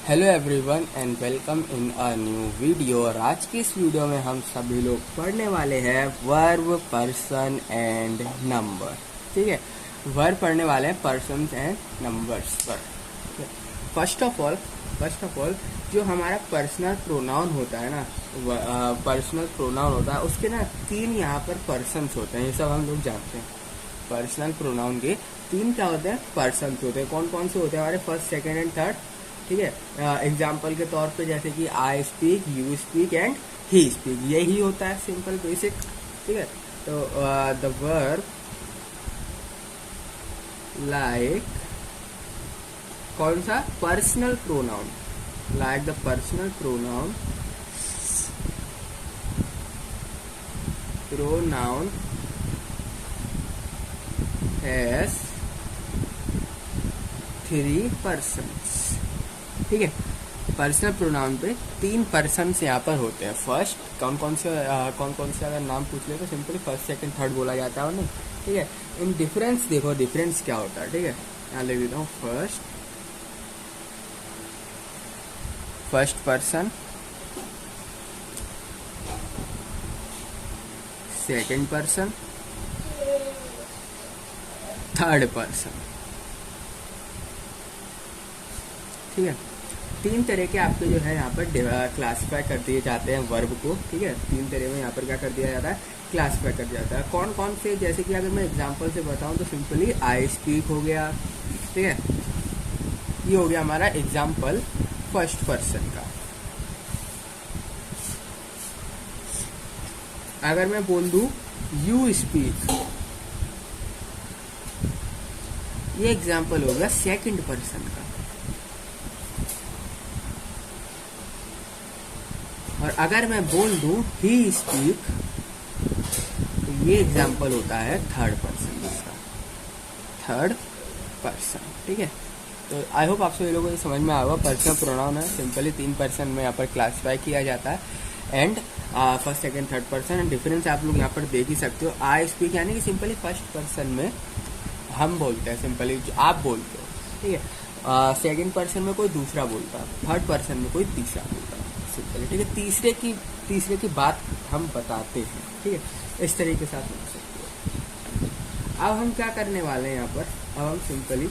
Hello everyone and welcome in a new video. और आज की इस वीडियो में हम सभी लोग पढ़ने वाले हैं वर्ब, पर्सन एंड नंबर। ठीक है, वर्ब पढ़ने वाले हैं पर्सन एंड नंबर्स पर। फर्स्ट ऑफ ऑल जो हमारा पर्सनल प्रोनाउन होता है ना, पर्सनल प्रोनाउन होता है, उसके ना तीन यहाँ पर पर्सन्स होते हैं। ये सब हम लोग जानते हैं। पर्सनल प्रोनाउन के तीन क्या होते हैं? पर्सन्स होते हैं। कौन कौन से होते हैं हमारे? First, second and third. ठीक है, एग्जाम्पल के तौर पे जैसे कि I speak, you speak and he speak, यही होता है सिंपल बेसिक। ठीक है, तो द वर्ब लाइक कौन सा? Personal pronoun, like the personal pronoun has three persons. ठीक है, पर्सनल प्रोनाउन पे तीन पर्सन्स यहाँ पर होते हैं। फर्स्ट कौन कौन से अगर नाम पूछ ले तो सिंपली फर्स्ट, सेकंड, थर्ड बोला जाता है और नहीं। ठीक है, इन डिफरेंस देखो, डिफरेंस क्या होता है। ठीक है, यहाँ लिख देता हूँ first person, second person, third person. ठीक है, तीन तरह के आपके जो है यहाँ पर क्लासिफाई कर दिए जाते हैं वर्ब को। ठीक है, तीन तरह में यहाँ पर क्या कर दिया जाता है? क्लासिफाई कर दिया जाता है। कौन कौन से? जैसे कि अगर मैं एग्जांपल से बताऊं तो सिंपली आई स्पीक हो गया। ठीक है, ये हो गया हमारा एग्जांपल फर्स्ट पर्सन का। अगर मैं बोल दूं यू स्पीक, ये एग्जांपल हो गया सेकंड पर्सन का। और अगर मैं बोल दूं ही स्पीक, तो ये एग्जाम्पल होता है थर्ड पर्सन का, थर्ड पर्सन। ठीक है, तो आई होप आप सभी लोगों को समझ में आया होगा। पर्सनल प्रोनाउन है, सिंपली तीन पर्सन में यहाँ पर क्लासिफाई किया जाता है। And first, second, third person. And difference आप लोग यहाँ पर देख ही सकते हो। आई स्पीक यानी कि सिंपली फर्स्ट पर्सन में हम बोलते हैं, सिंपली जो आप बोलते हो। ठीक है, सेकंड पर्सन में कोई दूसरा बोलता है, थर्ड पर्सन में कोई तीसरा बोलता है सिंपली। ठीक है, तीसरे की बात हम बताते हैं। ठीक है, इस तरीके से आप समझ सकते हो। अब हम क्या करने वाले हैं यहाँ पर? अब हम सिंपली,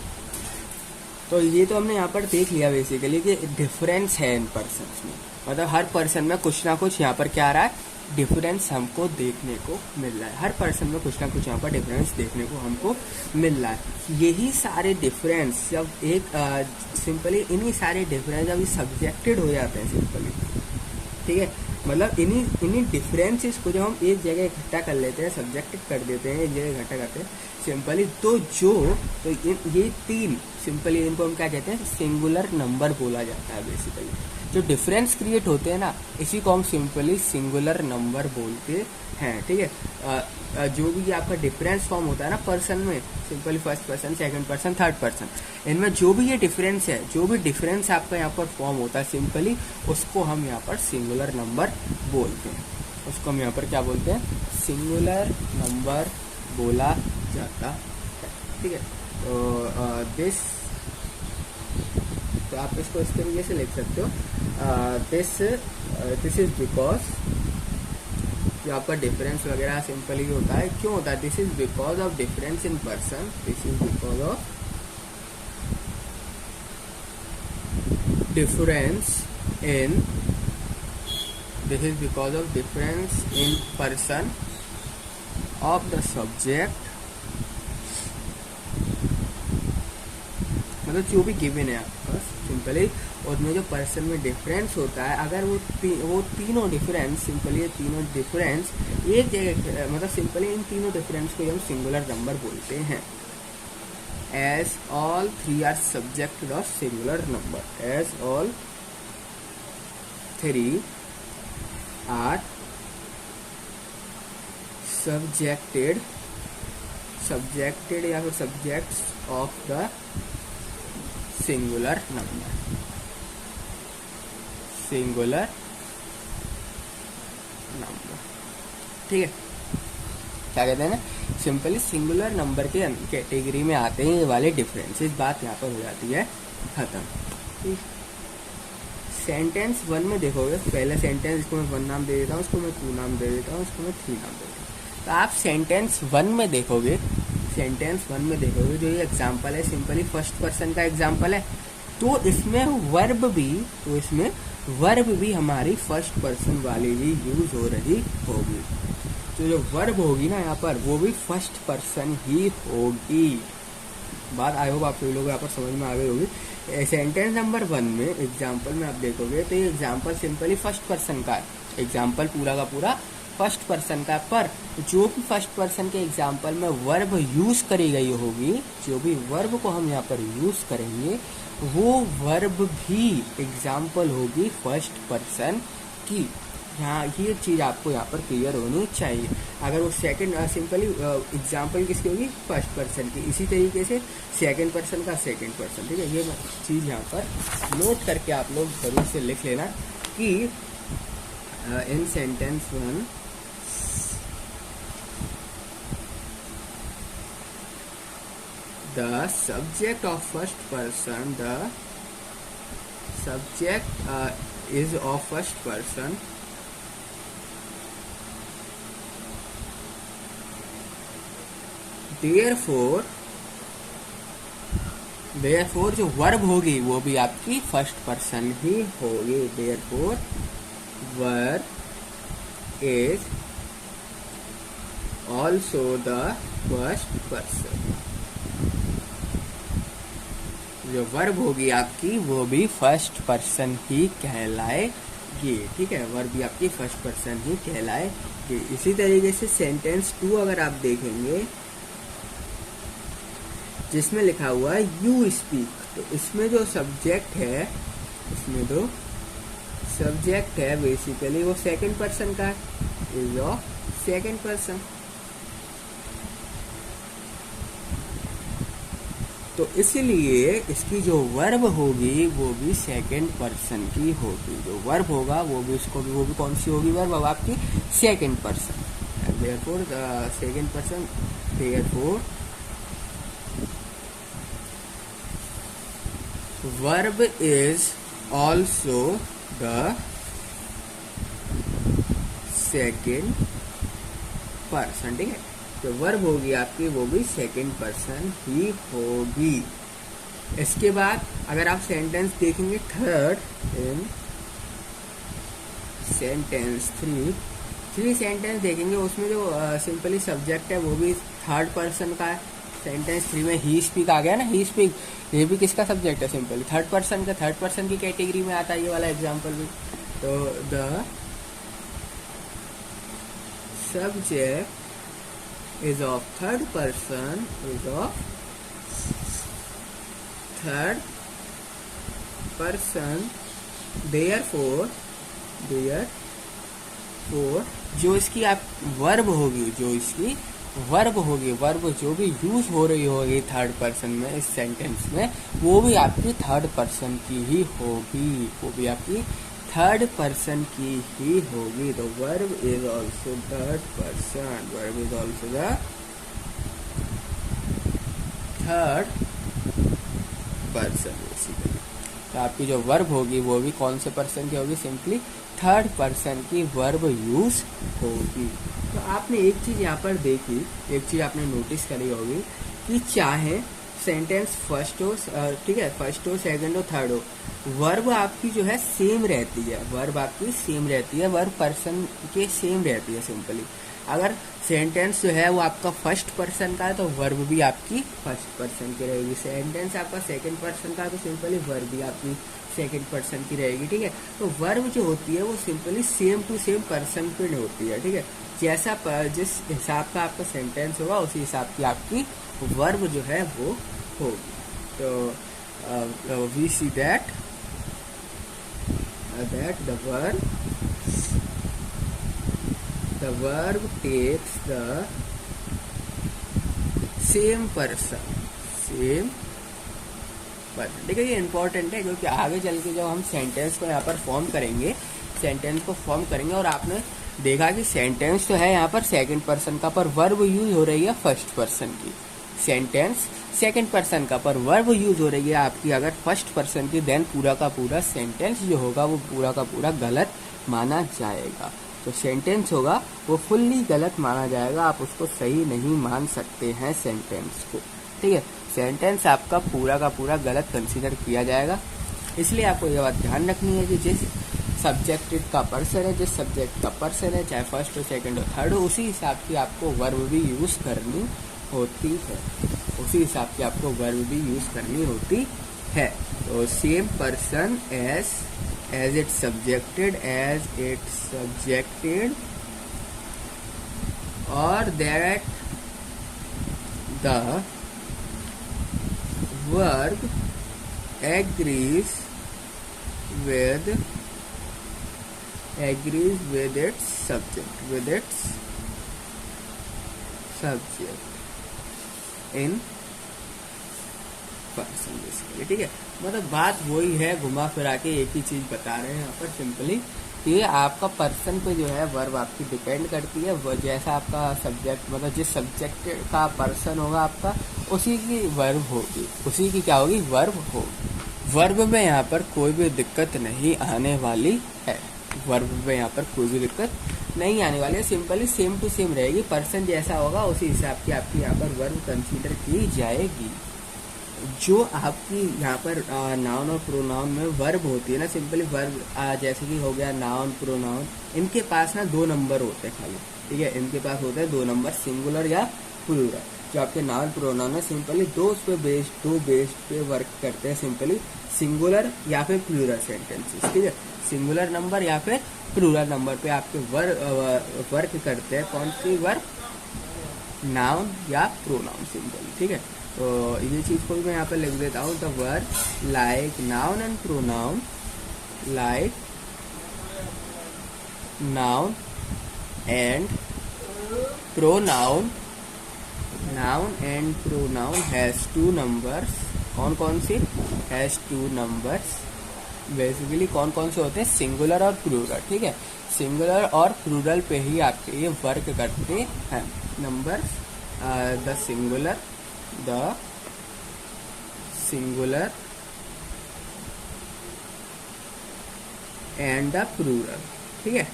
तो ये तो हमने यहाँ पर देख लिया बेसिकली कि डिफरेंस है इन पर्सन्स में, मतलब हर पर्सन में कुछ ना कुछ यहाँ पर क्या आ रहा है? डिफरेंस हमको देखने को मिल रहा है। हर पर्सन में कुछ ना कुछ यहाँ पर डिफरेंस देखने को हमको मिल रहा है। यही सारे डिफरेंस जब एक सिंपली इन्हीं सारे डिफरेंस जब सब्जेक्टेड हो जाते हैं सिंपली। ठीक है, मतलब इन्हीं डिफरेंसेस को जब हम एक जगह इकट्ठा कर लेते हैं, सब्जेक्टेड कर देते हैं, एक जगह इकट्ठा करते हैं सिंपली, तो ये तीन सिंपली इनको हम क्या कहते हैं? सिंगुलर नंबर बोला जाता है बेसिकली। जो डिफरेंस क्रिएट होते हैं ना, इसी को हम सिंपली सिंगुलर नंबर बोलते हैं। ठीक है, जो भी आपका डिफरेंस फॉर्म होता है ना पर्सन में, simply first person, second person, third person, इनमें जो भी ये डिफरेंस है, जो भी डिफरेंस आपका यहाँ पर फॉर्म होता है सिंपली, उसको हम यहाँ पर सिंगुलर नंबर बोलते हैं। उसको हम यहाँ पर क्या बोलते हैं? सिंगुलर नंबर बोला जाता है। ठीक है, तो तो आप इसको इस तरीके से लिख सकते हो, दिस इज बिकॉज, जो आपका डिफरेंस वगैरह सिंपली होता है, क्यों होता है? This is because of difference in person, this is because of difference in, this is because of difference in person of the subject, मतलब जो भी गिवन है आपके पास सिंपली, उसमें जो पर्सन में डिफरेंस होता है, अगर वो तीनों डिफरेंस, सिंपली ये तीनों डिफरेंस एक जगह, मतलब सिंपली इन तीनों डिफरेंस को हम सिंगुलर नंबर बोलते हैं। As all three are subjected of singular number, as all three are subjected या फिर subjects of the singular number, singular number. ठीक है, क्या कहते हैं ना, सिंपली सिंगुलर नंबर के कैटेगरी में आते हैं ये वाले डिफरेंसेस। बात यहाँ पर हो जाती है खत्म। ठीक, सेंटेंस 1 में देखोगे, पहले सेंटेंस इसको मैं 1 नाम दे देता हूँ, उसको मैं 2 नाम दे देता हूँ, उसको मैं 3 नाम दे देता हूँ। तो आप सेंटेंस 1 में देखोगे, सेंटेंस 1 में देखोगे जो ये एग्जाम्पल है सिंपली फर्स्ट पर्सन का एग्जाम्पल है, तो इसमें वर्ब भी हमारी फर्स्ट पर्सन वाली ही यूज हो रही होगी। तो जो वर्ब होगी ना यहाँ पर वो भी फर्स्ट पर्सन ही होगी। बात आई होप आप सभी लोगों को यहाँ पर समझ में आ गई होगी। सेंटेंस नंबर 1 में एग्जाम्पल में आप देखोगे तो ये एग्जाम्पल सिंपली फर्स्ट पर्सन का है, एग्जाम्पल पूरा का पूरा फर्स्ट पर्सन का, पर जो भी फर्स्ट पर्सन के एग्जाम्पल में वर्ब यूज करी गई होगी, जो भी वर्ब को हम यहाँ पर यूज करेंगे वो वर्ब भी एग्जाम्पल होगी फर्स्ट पर्सन की। यहाँ ये चीज़ आपको यहाँ पर क्लियर होनी चाहिए। अगर वो सेकंड सिंपली एग्जाम्पल किसकी होगी, फर्स्ट पर्सन की, इसी तरीके से सेकंड पर्सन का सेकंड पर्सन, ठीक है। ये चीज़ यहाँ पर नोट करके आप लोग जरूर से लिख लेना कि इन sentence 1 the subject of first person, the subject is of first person, therefore जो वर्ब होगी वो भी आपकी फर्स्ट पर्सन ही होगी। therefore verb is also the first person, जो वर्ब होगी आपकी वो भी फर्स्ट पर्सन ही कहलाएगी, ठीक है। वर्ब भी आपकी फर्स्ट पर्सन ही कहलाएगी। इसी तरीके से सेंटेंस 2 अगर आप देखेंगे जिसमें लिखा हुआ है यू स्पीक, तो इसमें जो सब्जेक्ट है, इसमें जो सब्जेक्ट है बेसिकली वो सेकंड पर्सन का है, इज ऑफ सेकंड पर्सन। तो इसलिए इसकी जो वर्ब होगी वो भी सेकंड पर्सन की होगी। जो वर्ब होगा वो भी कौन सी होगी, वर्ब अब आपकी second person. Therefore the second person, therefore verb is also the second person, ठीक है। तो वर्ब होगी आपकी वो भी सेकंड पर्सन ही होगी। इसके बाद अगर आप सेंटेंस देखेंगे थर्ड, इन सेंटेंस 3 सेंटेंस देखेंगे उसमें जो सिंपली सब्जेक्ट है वो भी थर्ड पर्सन का है। सेंटेंस 3 में ही स्पीक आ गया ना, ही स्पीक, ये भी किसका सब्जेक्ट है, सिंपली थर्ड पर्सन का, थर्ड पर्सन की कैटेगरी में आता है ये वाला एग्जाम्पल भी। तो the subject is of third person, therefore जो इसकी आप वर्ब होगी, वर्ब जो भी यूज हो रही होगी थर्ड पर्सन में इस सेंटेंस में वो भी आपकी थर्ड पर्सन की ही होगी, वो भी आपकी थर्ड पर्सन की ही होगी। तो verb is also third person, verb is also the third person basically. तो आपकी जो वर्ब होगी वो भी कौन से पर्सन की होगी, सिंपली थर्ड पर्सन की वर्ब यूज होगी। तो आपने एक चीज यहाँ पर देखी, एक चीज आपने नोटिस करी होगी कि चाहे सेंटेंस फर्स्ट हो, ठीक है, फर्स्ट हो, सेकंड हो, थर्ड हो, वर्ब आपकी जो है सेम रहती है, वर्ब आपकी सेम रहती है, वर्ब पर्सन के सेम रहती है। सिंपली अगर सेंटेंस जो है वो आपका फर्स्ट पर्सन का है तो वर्ब भी आपकी फर्स्ट पर्सन की रहेगी। सेंटेंस आपका सेकंड पर्सन का है तो सिंपली वर्ब भी आपकी सेकंड पर्सन की रहेगी, ठीक है। तो वर्ब जो होती है वो simply same to same person पे होती है, ठीक है। जैसा जिस हिसाब का आपका सेंटेंस होगा उसी हिसाब की आपकी वर्ब जो है वो होगी। तो we see that the verb takes the same person, ठीक है। ये इम्पोर्टेंट है क्योंकि आगे चल के जब हम सेंटेंस को यहाँ पर फॉर्म करेंगे और आपने देखा कि सेंटेंस तो है यहाँ पर सेकंड पर्सन का, पर वर्ब यूज हो रही है फर्स्ट पर्सन की। सेंटेंस सेकंड पर्सन का, पर वर्ब यूज हो रही है आपकी अगर फर्स्ट पर्सन की, देन पूरा का पूरा सेंटेंस जो होगा वो पूरा का पूरा गलत माना जाएगा। तो सेंटेंस होगा वो फुल्ली गलत माना जाएगा, आप उसको सही नहीं मान सकते हैं सेंटेंस को, ठीक है। सेंटेंस आपका पूरा का पूरा गलत कंसीडर किया जाएगा। इसलिए आपको यह बात ध्यान रखनी है कि जिस सब्जेक्ट का पर्सन है, जिस सब्जेक्ट का पर्सन है, चाहे फर्स्ट हो, सेकंड हो, थर्ड हो, उसी हिसाब की आपको वर्ब भी यूज़ करनी होती है, उसी हिसाब की आपको वर्ब भी यूज़ करनी होती है। तो same person as it subjected, और that the verb agrees with its subject, in person basically, ठीक है। मतलब बात वही है, घुमा फिरा के एक ही चीज बता रहे हैं यहाँ पर सिंपली कि आपका पर्सन पे जो है वर्ब आपकी डिपेंड करती है, वो जैसा आपका सब्जेक्ट, मतलब जिस सब्जेक्ट का पर्सन होगा आपका उसी की वर्ब होगी, उसी की क्या होगी, वर्ब होगी। वर्ब में यहाँ पर कोई भी दिक्कत नहीं आने वाली है, वर्ब में यहाँ पर कोई भी दिक्कत नहीं आने वाली है, सिंपली सेम टू सेम रहेगी। पर्सन जैसा होगा उसी हिसाब की आपकी यहाँ पर वर्ब कंसीडर की जाएगी। जो आपकी यहाँ पर नाउन और प्रोनाउन में वर्ब होती है ना, सिंपली वर्ब जैसे कि हो गया नाउन, प्रोनाउन, इनके पास ना 2 नंबर होते हैं खाली, ठीक है। इनके पास होते हैं 2 नंबर, सिंगुलर या प्लूरल। जो आपके नाउन प्रोनाउन है सिंपली दो बेस्ड पे वर्क करते हैं, सिंपली सिंगुलर या फिर प्लूरल सेंटेंसेस, ठीक है। सिंगुलर नंबर या फिर प्लूरल नंबर पे आपके वर्क करते हैं। कौन सी वर्ब, नाउन या प्रोनाउन सिंपली, ठीक है। तो ये चीज को भी मैं यहाँ पे लिख देता हूँ, the verb like noun and pronoun, like noun and pronoun, noun and pronoun has 2 numbers. कौन सी हैज 2 नंबर्स, बेसिकली कौन से होते हैं, सिंगुलर और प्लूरल, ठीक है। सिंगुलर और प्लूरल पे ही आपके ये वर्क करते हैं। Numbers, the singular and the plural, ठीक है।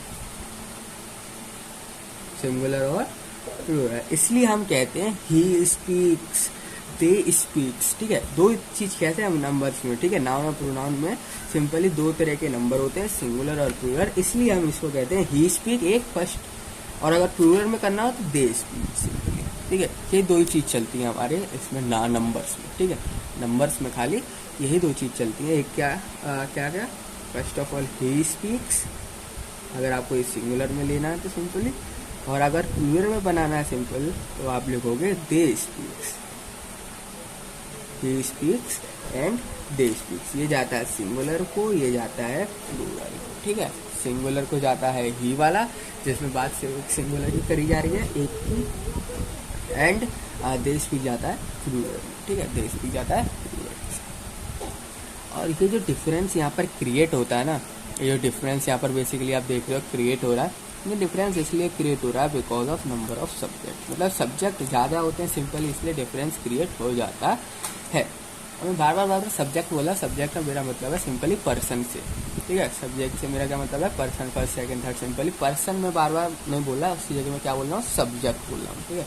सिंगुलर और प्लूरल, इसलिए हम कहते हैं ही स्पीक्स, दे स्पीक्स, ठीक है। 2 चीज कहते हैं हम नंबर्स में, ठीक है। नाउन और प्रोनाउन में सिंपली 2 तरह के नंबर होते हैं, सिंगुलर और प्लूरल, इसलिए हम इसको कहते हैं ही स्पीक एक फर्स्ट, और अगर प्लूरल में करना हो तो दे स्पीक सिंपली, ठीक है। ये 2 ही चीज चलती है हमारे इसमें नंबर्स में, ठीक है। नंबर्स में खाली यही 2 चीज चलती है। एक क्या first of all he speaks, अगर आपको इस सिंगुलर में लेना है तो सिंपली, और अगर प्लूरल में बनाना है सिंपल तो आप लिखोगे they speaks, he speaks and they speaks. ये जाता है सिंगुलर को, ये जाता है प्लूरल को, ठीक है। सिंगुलर को जाता है ही वाला, जिसमें बात सिंगुलर की करी जा रही है एक की, एंड दे स्पीक जाता है प्लूरल, ठीक है। दे स्पीक जाता है प्लूरल। और ये जो डिफरेंस यहाँ पर क्रिएट होता है ना, ये जो डिफरेंस यहाँ पर बेसिकली आप देख रहे हो क्रिएट हो रहा है, ये डिफरेंस इसलिए क्रिएट हो रहा है because of number of subject, मतलब सब्जेक्ट ज़्यादा होते हैं सिंपली, इसलिए डिफरेंस क्रिएट हो जाता है। और मैं बार बार सब्जेक्ट बोला, सब्जेक्ट का मेरा मतलब है सिंपली पर्सन से, ठीक है। सब्जेक्ट से मेरा क्या मतलब है, person, first second third, simply person में बार बार नहीं बोला, उसकी जगह मैं क्या बोल रहा हूँ, सब्जेक्ट बोल रहा हूँ, ठीक है।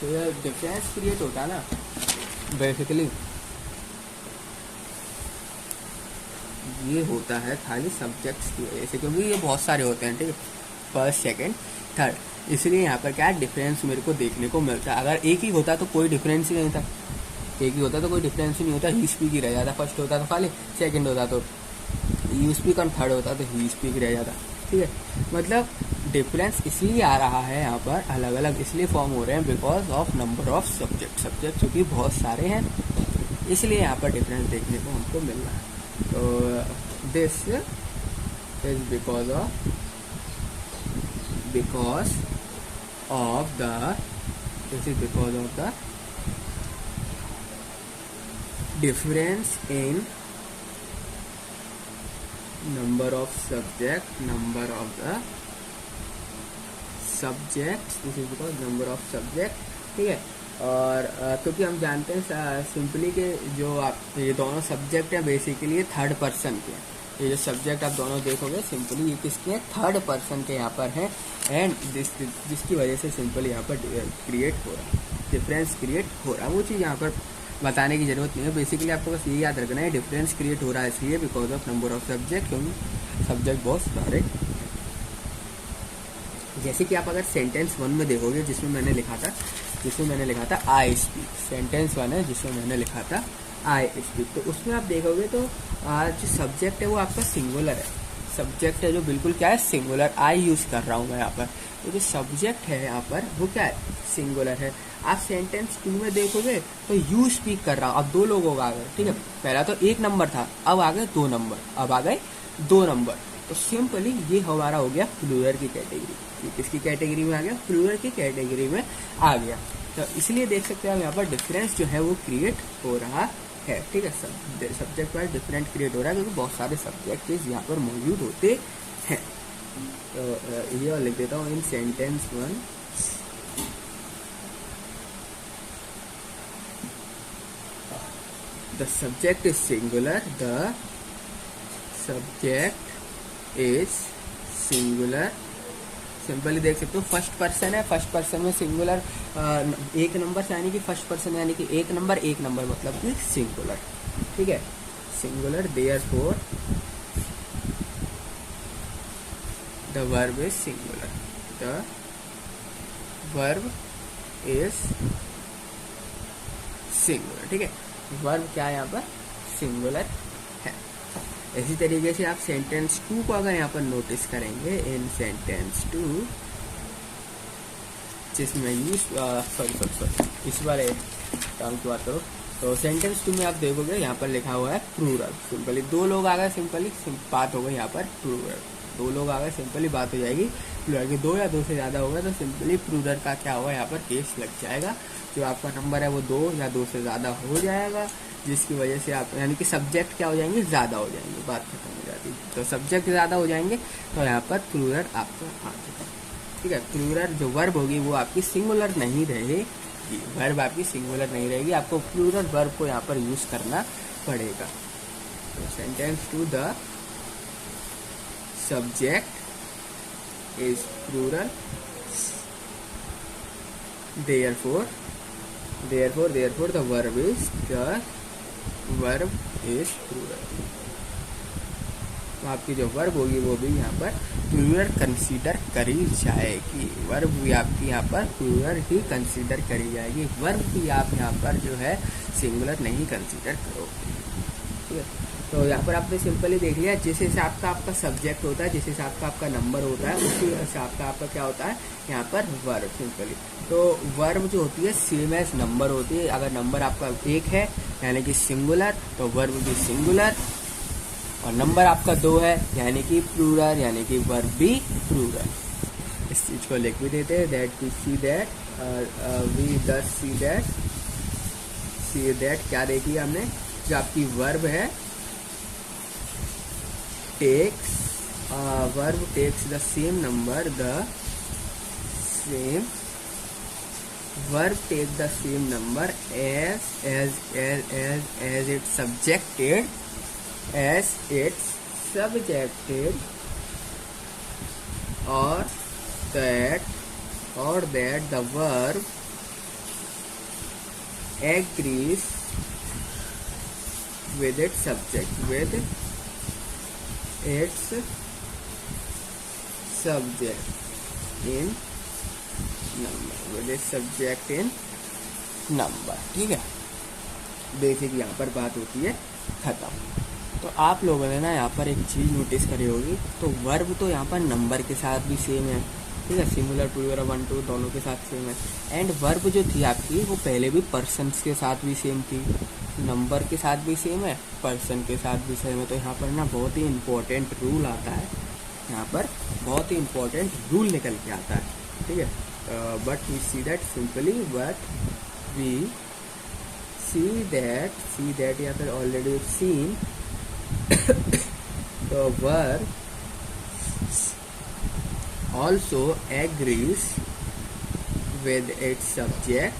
तो ये डिफरेंस क्रिएट होता है ना बेसिकली, ये होता है खाली सब्जेक्ट्स की वजह से, क्योंकि ये बहुत सारे होते हैं, ठीक है। फर्स्ट सेकंड थर्ड, इसलिए यहाँ पर क्या डिफरेंस मेरे को देखने को मिलता है। अगर एक ही होता तो कोई डिफरेंस ही नहीं था, एक ही होता तो कोई डिफरेंस ही नहीं होता, ही स्पीक ही रह जाता। फर्स्ट होता तो खाली, सेकंड होता तो यू स्पीक, और थर्ड होता तो ही स्पीक रह जाता, ठीक है। मतलब डिफरेंस इसलिए आ रहा है यहाँ पर, अलग अलग इसलिए फॉर्म हो रहे हैं because of number of subject चूँकि बहुत सारे हैं, इसलिए यहाँ पर डिफरेंस देखने को हमको मिल रहा है। तो this is because of the difference in number of subject, number of the subject, this is because number of subject, ठीक है। और क्योंकि हम जानते हैं सिंपली के जो आप ये दोनों सब्जेक्ट हैं बेसिकली ये थर्ड पर्सन के हैं। ये जो सब्जेक्ट आप दोनों देखोगे सिंपली ये किसके हैं, थर्ड पर्सन के यहाँ पर हैं। एंड जिसकी वजह से सिंपली यहाँ पर क्रिएट हो रहा है, डिफरेंस क्रिएट हो रहा है। वो चीज़ यहाँ पर बताने की ज़रूरत नहीं है। बेसिकली आपको बस ये याद रखना है, डिफरेंस क्रिएट हो रहा है इसलिए because of number of subject, क्योंकि सब्जेक्ट बहुत सारे। जैसे कि आप अगर सेंटेंस 1 में देखोगे जिसमें मैंने लिखा था आई स्पीक, सेंटेंस 1 है जिसमें मैंने लिखा था आई स्पीक, तो उसमें आप देखोगे तो जो सब्जेक्ट है वो आपका सिंगुलर है। सब्जेक्ट है जो बिल्कुल क्या है, सिंगुलर। आई यूज कर रहा हूँ मैं यहाँ पर, तो जो सब्जेक्ट है यहाँ पर वो क्या है, सिंगुलर है। आप सेंटेंस 2 में देखोगे तो यू स्पीक कर रहा हूँ, अब 2 लोग आ गए, ठीक है। पहला तो 1 नंबर था, अब आ गए 2 नंबर, तो सिंपली ये हमारा हो गया प्लूरल की कैटेगरी। ये किसकी कैटेगरी में आ गया, प्लूरल की कैटेगरी में आ गया। तो इसलिए देख सकते हैं हम यहाँ पर डिफरेंस जो है वो क्रिएट हो रहा है, ठीक है। सब्जेक्ट वाइज डिफरेंट क्रिएट हो रहा है क्योंकि बहुत सारे सब्जेक्ट यहाँ पर मौजूद होते हैं। तो ये और लिख देता हूँ in sentence 1 the subject is singular, the subject is singular. Simply देख सकते हो फर्स्ट पर्सन है, फर्स्ट पर्सन में सिंगुलर 1 नंबर से, यानी कि फर्स्ट पर्सन यानी कि 1 नंबर मतलब कि सिंगुलर, ठीक है, singular. Therefore the verb is singular, the verb is singular, ठीक है। वर्ब क्या है यहाँ पर, सिंगुलर है। इसी तरीके से आप सेंटेंस 2 को अगर यहाँ पर नोटिस करेंगे, इन सेंटेंस 2 जिसमें यूज सॉरी इस वाले टर्म की बात करो, तो सेंटेंस 2 में आप देखोगे यहाँ पर लिखा हुआ है प्लूरल। सिंपली 2 लोग आ गए, सिंपली बात हो गई यहाँ पर प्लूरल। 2 लोग आ गए, सिंपली बात हो जाएगी प्लूरल की। 2 या 2 से ज़्यादा होगा तो सिंपली प्लूरल का क्या होगा, यहाँ पर केस लग जाएगा। जो आपका नंबर है वो 2 या 2 से ज़्यादा हो जाएगा, जिसकी वजह से आप यानी कि सब्जेक्ट क्या हो जाएंगे, ज़्यादा हो जाएंगे, बात खत्म हो जाती है। तो सब्जेक्ट ज़्यादा हो जाएंगे तो यहाँ पर प्लूरल आपका आ चुका, ठीक है। प्लूरल जो वर्ब होगी वो आपकी सिंगुलर नहीं रहेगी, वर्ब आपकी सिंगुलर नहीं रहेगी, आपको प्लूरल वर्ब को यहाँ पर यूज करना पड़ेगा। तो sentence 2 the subject is plural, therefore the verb is plural। तो आपकी जो वर्ब होगी वो भी यहाँ पर प्लूरल कंसीडर करी जाएगी, वर्ब भी आपकी यहाँ पर प्लूरल ही कंसीडर करी जाएगी, वर्ब भी आप यहाँ पर जो है सिंगुलर नहीं कंसीडर करोगे, ठीक है। तो यहाँ पर आपने सिंपली देख लिया, जिस हिसाब का आपका सब्जेक्ट होता है, जिस हिसाब का आपका नंबर होता है, उसी हिसाब का आपका क्या होता है यहाँ पर वर्ब। सिंपली तो वर्ब जो होती है सेम एज नंबर होती है। अगर नंबर आपका 1 है यानी कि सिंगुलर, तो वर्ब भी सिंगुलर, और नंबर आपका 2 है यानी कि प्लूरल, यानी कि वर्ब भी प्लूरल। इस चीज को लिख भी देते हैं, दैट वी सी दैट क्या देखी हमने, जो आपकी वर्ब है verb takes the same number, verb take the same number as its subjected, or that the verb agrees with its subject, in number, ठीक है। बेसिक यहाँ पर बात होती है खत्म। तो आप लोगों ने ना यहाँ पर एक चीज़ नोटिस करी होगी, तो वर्ब तो यहाँ पर नंबर के साथ भी सेम है, ठीक है, सिंगुलर प्लूरल 1 2 दोनों के साथ सेम है। एंड वर्ब जो थी आपकी वो पहले भी पर्सन्स के साथ भी सेम थी, नंबर के साथ भी सेम है, पर्सन के साथ भी सेम है। तो यहाँ पर ना बहुत ही इम्पोर्टेंट रूल आता है, यहाँ पर बहुत ही इम्पोर्टेंट रूल निकल के आता है, ठीक है। But we see that simply, या फिर already seen the verb also agrees with its subject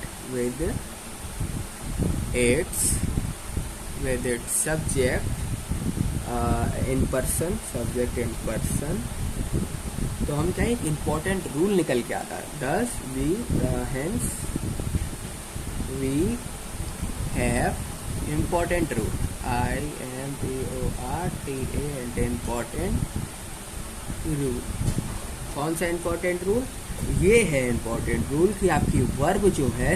in person, subject in person. तो हम क्या एक इम्पोर्टेंट रूल निकल के आता है, thus hence we have important rule, IMPORTANT, important rule. कौन सा इम्पोर्टेंट रूल? ये है इम्पोर्टेंट रूल कि आपकी वर्ब जो है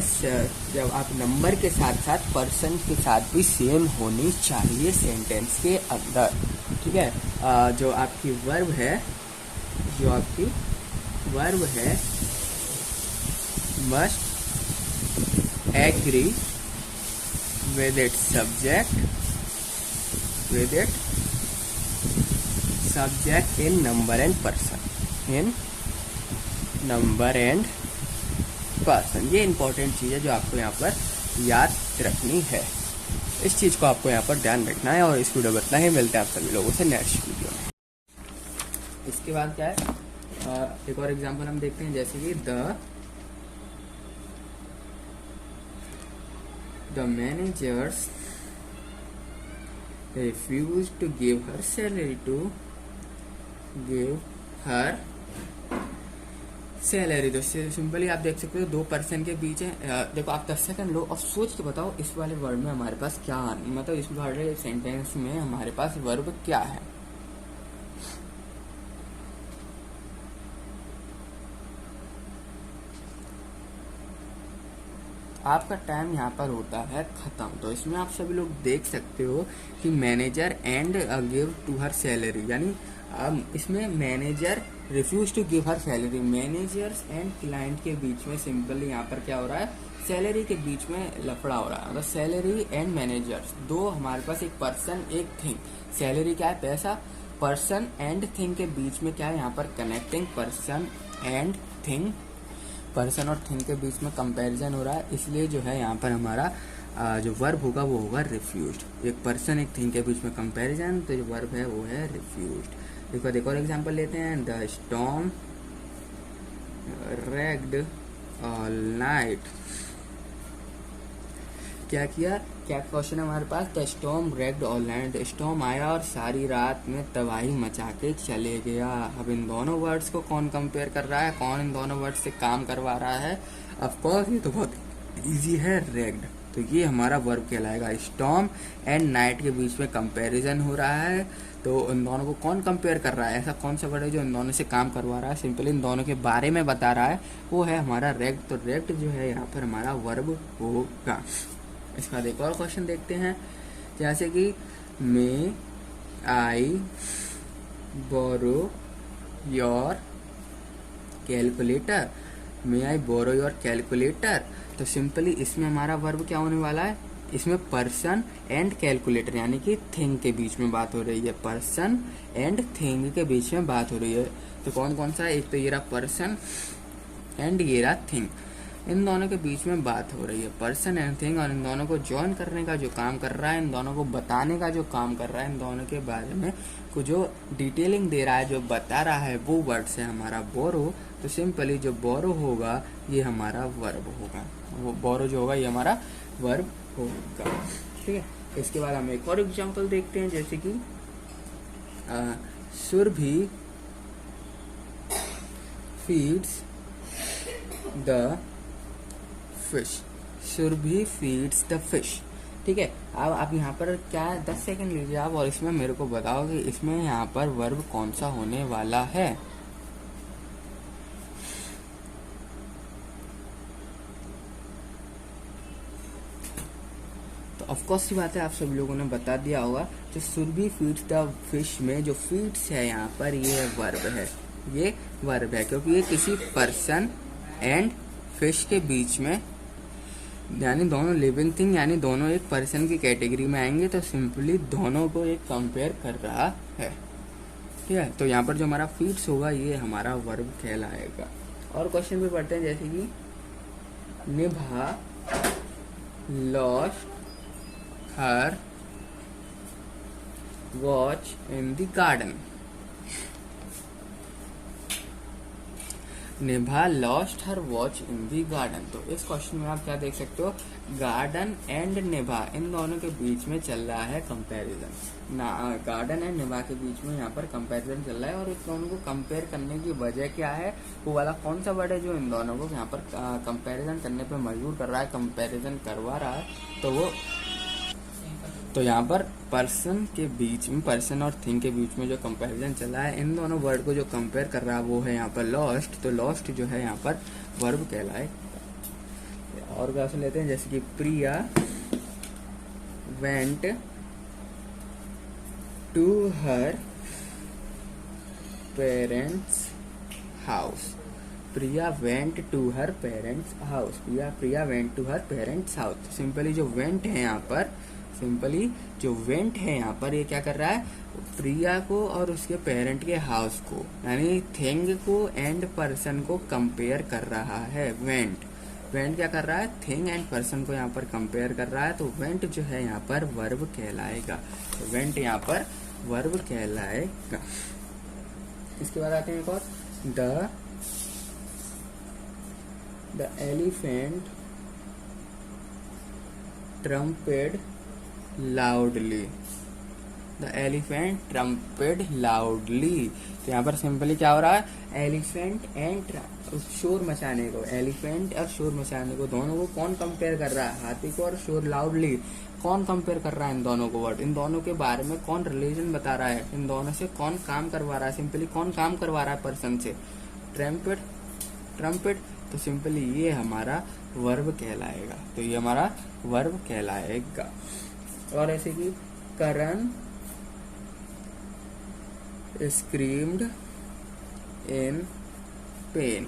जब आप नंबर के साथ साथ पर्सन के साथ भी सेम होनी चाहिए सेंटेंस के अंदर, ठीक है। जो आपकी वर्ब है must agree with its subject in number and person, ये इंपॉर्टेंट चीज़ है जो आपको यहाँ पर याद रखनी है। इस चीज़ को आपको यहाँ पर ध्यान रखना है और इस वीडियो को इतना ही। मिलते हैं आप सभी लोगों से नेक्स्ट वीडियो में। इसके बाद क्या है, एक और एग्जांपल हम देखते हैं, जैसे कि The managers refused to give her salary तो सिंपली आप देख सकते हो 2 पर्सन के बीच है। देखो आप 10 सेकंड लो और सोच के बताओ इस वाले वर्ड में हमारे पास क्या, मतलब इस वाले सेंटेंस में हमारे पास वर्ब क्या है। आपका टाइम यहाँ पर होता है खत्म। तो इसमें आप सभी लोग देख सकते हो कि manager and give to her salary, यानी इसमें manager refuse to give her salary, managers and client के बीच में सिंपली यहाँ पर क्या हो रहा है, सैलरी के बीच में लफड़ा हो रहा है। मतलब सैलरी एंड मैनेजर्स, दो हमारे पास, एक पर्सन एक थिंग। सैलरी क्या है, पैसा, पर्सन एंड थिंग के बीच में क्या है यहाँ पर connecting, person and thing, person और थिंग के बीच में कंपैरिजन हो रहा है, इसलिए जो है यहाँ पर हमारा जो वर्ब होगा वो होगा रिफ्यूज्ड। एक पर्सन एक थिंग के बीच में कंपैरिजन, तो जो वर्ब है वो है रिफ्यूज्ड। एक और एग्जांपल लेते हैं, the storm raged all night. क्या किया, क्या क्वेश्चन है हमारे पास, the storm raged all night, storm आया और सारी रात में तबाही मचा के चले गया। अब इन दोनों वर्ड्स को कौन कंपेयर कर रहा है, कौन इन दोनों वर्ड्स से काम करवा रहा है? ऑफ कोर्स ये तो बहुत इजी है, रैग्ड। तो ये हमारा वर्ब कहलाएगा। स्टॉर्म एंड नाइट के बीच में कंपैरिजन हो रहा है, तो इन दोनों को कौन कंपेयर कर रहा है, ऐसा कौन सा वर्ड है जो इन दोनों से काम करवा रहा है, सिंपली इन दोनों के बारे में बता रहा है, वो है हमारा रैग्ड। तो रैग्ड जो है यहाँ पर हमारा वर्ब होगा। इसका एक और क्वेश्चन देखते हैं, जैसे कि may I borrow your calculator, may I borrow your calculator. तो सिंपली इसमें हमारा वर्ब क्या होने वाला है, इसमें पर्सन एंड कैलकुलेटर यानी कि थिंग के बीच में बात हो रही है, पर्सन एंड थिंग के बीच में बात हो रही है। तो कौन कौन सा है, एक तो ये रहा पर्सन एंड ये रहा थिंग, इन दोनों के बीच में बात हो रही है, पर्सन एंड थिंग, और इन दोनों को जॉइन करने का जो काम कर रहा है, इन दोनों को बताने का जो काम कर रहा है, इन दोनों के बारे में कुछ जो डिटेलिंग दे रहा है, जो बता रहा है, वो वर्ड से हमारा बोरो। तो सिंपली जो बोरो होगा ये हमारा वर्ब होगा, वो बोरो जो होगा ये हमारा वर्ब होगा, ठीक है। इसके बाद हम एक और एग्जांपल देखते हैं, जैसे कि Surabhi feeds the fish, Surabhi feeds the fish, ठीक है। अब आप यहाँ पर क्या 10 सेकंड लीजिए आप और इसमें मेरे को बताओ कि इसमें यहाँ पर वर्ब कौन सा होने वाला है। तो ऑफकोर्स की बात है, आप सभी लोगों ने बता दिया होगा, जो सुरभि फीड्स द फिश में जो फीड्स है यहाँ पर ये वर्ब है, ये वर्ब है, क्योंकि ये किसी पर्सन एंड फिश के बीच में, यानी दोनों लिविंग थिंग, यानी दोनों एक पर्सन की कैटेगरी में आएंगे, तो सिंपली दोनों को एक कंपेयर कर रहा है, ठीक है। तो यहाँ पर जो हमारा फीड्स होगा ये हमारा वर्ब कहलाएगा। और क्वेश्चन भी पढ़ते हैं, जैसे कि Nibha lost her watch in the garden. Nibha lost her watch in the garden. तो इस क्वेश्चन में आप क्या देख सकते हो, गार्डन एंड निभा इन दोनों के बीच में चल रहा है कंपैरिजन। गार्डन एंड निभा के बीच में यहाँ पर कंपैरिजन चल रहा है, और इस दोनों को कंपेयर करने की वजह क्या है, वो वाला कौन सा वर्ड है जो इन दोनों को यहाँ पर कंपैरिजन करने पे मजबूर कर रहा है, कंपैरिजन करवा रहा है। तो यहाँ पर पर्सन के बीच में, पर्सन और थिंग के बीच में जो कंपैरिजन चला है, इन दोनों वर्ड को जो कंपेयर कर रहा है वो है यहाँ पर लॉस्ट। तो लॉस्ट जो है यहाँ पर वर्ब कहलाए। और क्वेश्चन लेते हैं, जैसे कि Priya went to her parents house. Priya went to her parents house. Priya went to her parents house. Simply जो वेंट है यहाँ पर, सिंपली जो वेंट है यहाँ पर, ये क्या कर रहा है, प्रिया को और उसके पेरेंट के हाउस को, यानी थिंग को एंड पर्सन को कंपेयर कर रहा है। वेंट क्या कर रहा है, थिंग एंड पर्सन को यहाँ पर कंपेयर कर रहा है। तो वेंट जो है यहाँ पर वर्ब कहलाएगा। तो वेंट यहाँ पर वर्ब कहलाएगा। इसके बाद आते हैं एक और, the elephant trumpeted loudly. The elephant trumpeted loudly. तो यहाँ पर सिंपली क्या हो रहा है, एलिफेंट एंड शोर मचाने को, एलिफेंट और शोर मचाने को, दोनों को कौन कंपेयर कर रहा है, हाथी को और शोर लाउडली कौन कंपेयर कर रहा है, इन दोनों को वर्ड, इन दोनों के बारे में कौन रिलेशन बता रहा है, इन दोनों से कौन काम करवा रहा है, सिंपली कौन काम करवा रहा है पर्सन से, ट्रम्पेड। तो सिंपली ये हमारा वर्ब कहलाएगा। तो ये हमारा वर्ब कहलाएगा। और ऐसे कि Karan screamed in pain.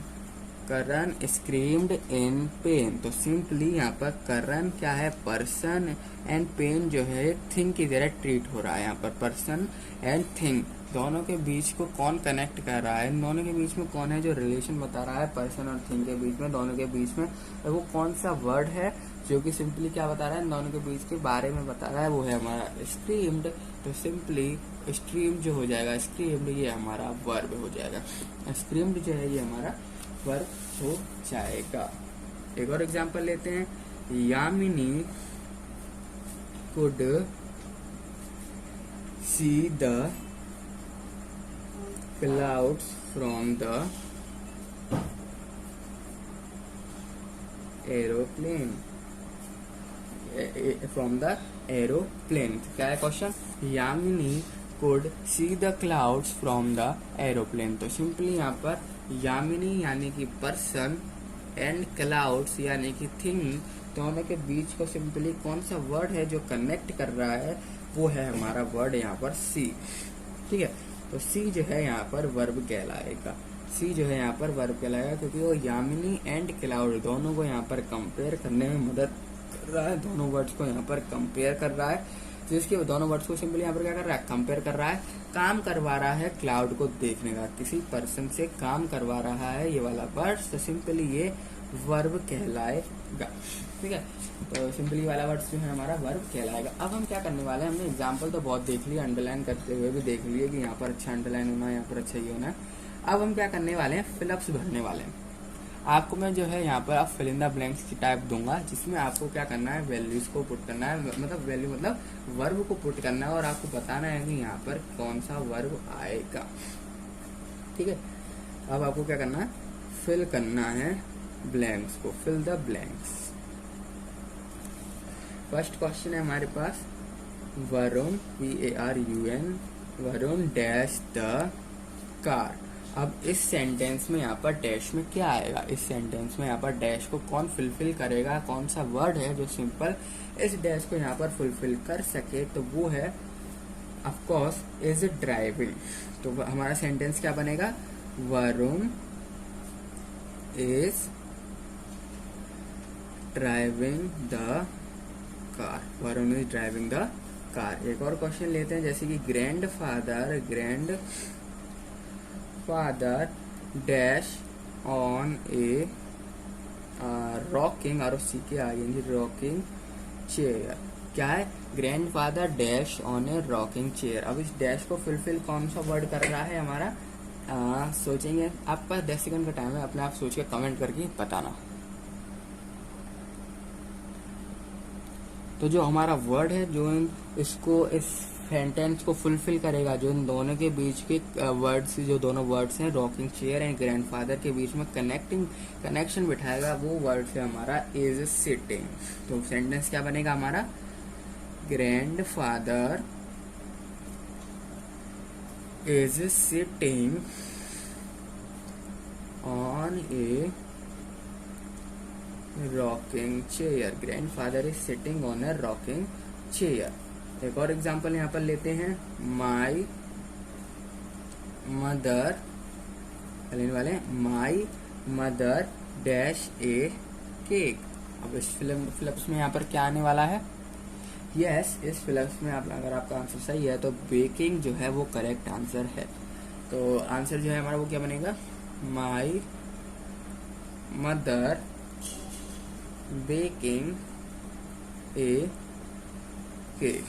Karan screamed in pain. तो सिंपली यहाँ पर करण क्या है, पर्सन, एंड पेन जो है थिंग की तरह ट्रीट हो रहा है। यहाँ पर पर्सन एंड थिंग दोनों के बीच को कौन कनेक्ट कर रहा है, इन दोनों के बीच में कौन है जो रिलेशन बता रहा है पर्सन और थिंग के बीच में, दोनों के बीच में, और वो कौन सा वर्ड है जो कि सिंपली क्या बता रहा है, इन दोनों के बीच के बारे में बता रहा है, वो है हमारा स्क्रीम्ड। तो सिंपली स्क्रीम जो हो जाएगा, स्क्रीम्ड ये हमारा वर्ब हो जाएगा। स्क्रीम्ड जो है ये हमारा वर्ब हो जाएगा। एक और एग्जांपल लेते हैं, Yamini could see the clouds from the aeroplane। क्या है question, Yamini could see the clouds from the aeroplane। तो सिंपली यहाँ पर यामिनी यानी कि पर्सन एंड क्लाउड्स यानी कि थिंग, दोनों के बीच को सिंपली कौन सा वर्ड है जो कनेक्ट कर रहा है, वो है हमारा वर्ड यहाँ पर सी। ठीक है, तो सी जो है यहाँ पर वर्ब कहलाएगा। सी जो है यहाँ पर वर्ब कहलाएगा क्योंकि वो यामिनी एंड क्लाउड दोनों को यहाँ पर कंपेयर करने में मदद कर रहा है, दोनों वर्ड्स को यहाँ पर कंपेयर कर रहा है। जिसके दोनों वर्ड्स को सिंपली यहाँ पर क्या कर रहा है, कंपेयर कर रहा है, काम करवा रहा है क्लाउड को देखने का, किसी पर्सन से काम करवा रहा है ये वाला वर्ड। तो सिंपली ये वर्ब कहलाएगा। ठीक है, तो सिंपली वाला वर्ड जो है हमारा वर्ब कहलाएगा। अब हम क्या करने वाले हैं, हमने एग्जांपल तो बहुत देख लिया, अंडरलाइन करते हुए भी देख लिए कि यहाँ पर अच्छा अंडरलाइन होना है, यहाँ पर अच्छा ये होना है। अब हम क्या करने वाले हैं, फिलअप्स भरने वाले हैं। आपको मैं जो है यहाँ पर आप फिल इन द ब्लैंक्स की टाइप दूंगा, जिसमें आपको क्या करना है, वैल्यूज को पुट करना है, मतलब वैल्यू मतलब वर्ब को पुट करना है, और आपको बताना है कि यहाँ पर कौन सा वर्ब आएगा। ठीक है, अब आपको क्या करना है, फिल करना है ब्लैंक्स को, fill the blanks. First question है हमारे पास, Varun VARUN, Varun dash the car. अब इस सेंटेंस में यहाँ पर डैश में क्या आएगा, इस सेंटेंस में यहाँ पर डैश को कौन फुलफिल करेगा, कौन सा वर्ड है जो सिंपल इस डैश को यहाँ पर फुलफिल कर सके, तो वो है ऑफ कोर्स इज ड्राइविंग। तो हमारा सेंटेंस क्या बनेगा, Varun is driving the car, Varun is driving the car. एक और क्वेश्चन लेते हैं, जैसे कि grand father dash on A rocking rocking chair. क्या है, grand father dash on A rocking chair. अब इस डैश को फुलफिल कौन सा वर्ड कर रहा है, हमारा सोचेंगे, आपके पास 10 सेकंड का टाइम है, अपने आप सोच के कमेंट करके बताना। तो जो हमारा वर्ड है जो इसको इस सेंटेंस को फुलफिल करेगा, जो इन दोनों के बीच के वर्ड्स, जो दोनों वर्ड्स हैं रॉकिंग चेयर एंड ग्रैंडफादर के बीच में कनेक्शन बिठाएगा, वो वर्ड है हमारा इज सिटिंग। तो सेंटेंस क्या बनेगा हमारा, grandfather is sitting on A rocking chair. Grandfather is sitting on A rocking chair. एक और एग्जांपल यहाँ पर लेते हैं, माई मदर, लेने वाले my mother dash A cake. अब इस फिलिप्स में यहाँ पर क्या आने वाला है, यस इस फिलिप्स में अगर आपका आंसर सही है तो बेकिंग जो है वो करेक्ट आंसर है। तो आंसर जो है हमारा वो क्या बनेगा, my mother baking A cake.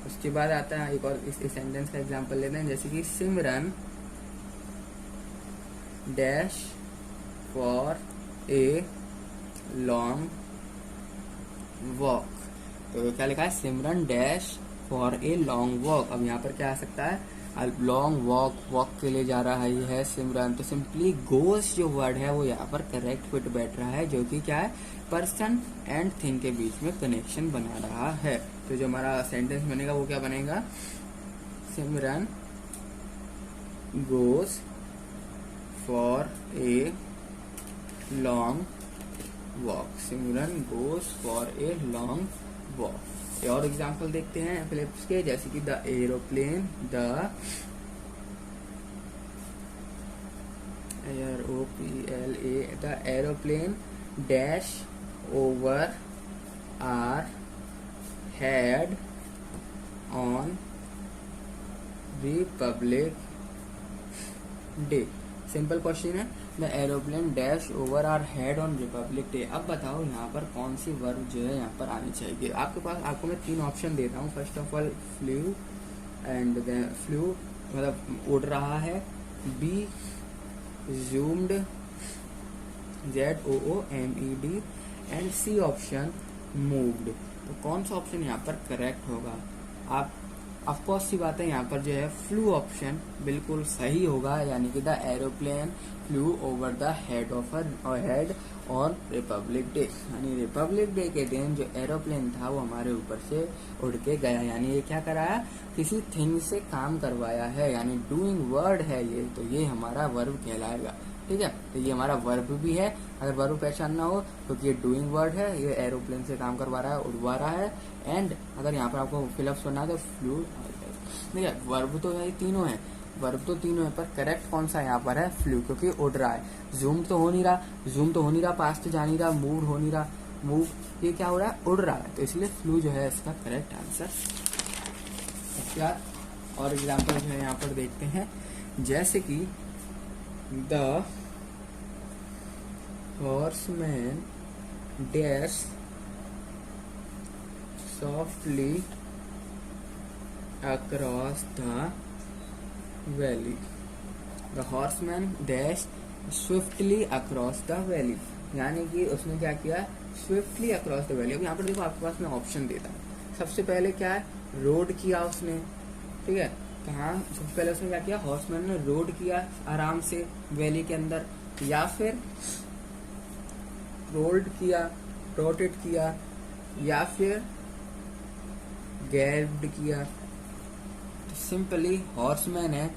उसके बाद आता है एक और इस सेंटेंस का एग्जांपल लेते हैं, जैसे कि Simran dash for a long walk. तो क्या लिखा है, Simran dash for a long walk. अब यहाँ पर क्या आ सकता है, लॉन्ग वॉक के लिए जा रहा है, ये है सिमरन। तो सिंपली गोस जो वर्ड है वो यहाँ पर करेक्ट फिट बैठ रहा है, जो कि क्या है, पर्सन एंड थिंग के बीच में कनेक्शन बना रहा है। तो जो हमारा सेंटेंस बनेगा वो क्या बनेगा, Simran goes for a long walk. Simran goes for a long walk. और एग्जांपल देखते हैं फिलिप्स के, जैसे कि the aeroplane, the aeroplane dash over our head on Republic Day. Simple question है, the aeroplane dash over our head on Republic Day. अब बताओ यहाँ पर कौन सी वर्ब जो है यहाँ पर आनी चाहिए। आपको मैं 3 ऑप्शन देता हूँ। First of all flew and then flew मतलब उड़ रहा है, B zoomed ZOOMED and C option moved. तो कौन सा ऑप्शन यहाँ पर करेक्ट होगा, आप ऑफकोर्स सी बात है, यहाँ पर जो है फ्लू ऑप्शन बिल्कुल सही होगा, यानी कि the aeroplane flu over the head on Republic day. यानी रिपब्लिक डे के दिन जो एरोप्लेन था वो हमारे ऊपर से उड़ के गया, यानी ये क्या कराया, किसी थिंग से काम करवाया है, यानी डूइंग वर्ड है ये, तो ये हमारा वर्ब कहलाएगा। ठीक है, तो ये हमारा वर्ब भी है। अगर वर्ब पहचानना हो तो ये डूइंग वर्ड है, ये एरोप्लेन से काम करवा रहा है, उड़वा रहा है। एंड अगर यहाँ पर आपको फिलिप्स बनना है तो फ्लू। ठीक है, वर्ब तो है तीनों है, वर्ब तो तीनों है, पर करेक्ट कौन सा यहाँ पर है, फ्लू, क्योंकि उड़ रहा है। जूम तो हो नहीं रहा, पास तो जा नहीं रहा, मूव हो नहीं रहा, मूव ये क्या हो रहा है, उड़ रहा है, तो इसलिए फ्लू जो है इसका करेक्ट आंसर। क्या और एग्जाम्पल जो है यहाँ पर देखते हैं, जैसे कि the horseman dash softly across the valley. The horseman dash swiftly across the valley, यानी कि उसने क्या किया, स्विफ्टली अक्रॉस द वैली। अब यहाँ पर देखो आपके पास मैं ऑप्शन देता हूँ। सबसे पहले क्या है, रोड किया उसने, ठीक है, कहाँ, सबसे पहले उसने क्या किया, हॉर्समैन ने रोड किया आराम से वैली के अंदर, या फिर रोल्ड किया, रोटेट किया, या फिर गैल्ब्ड किया। तो सिंपली हॉर्समैन है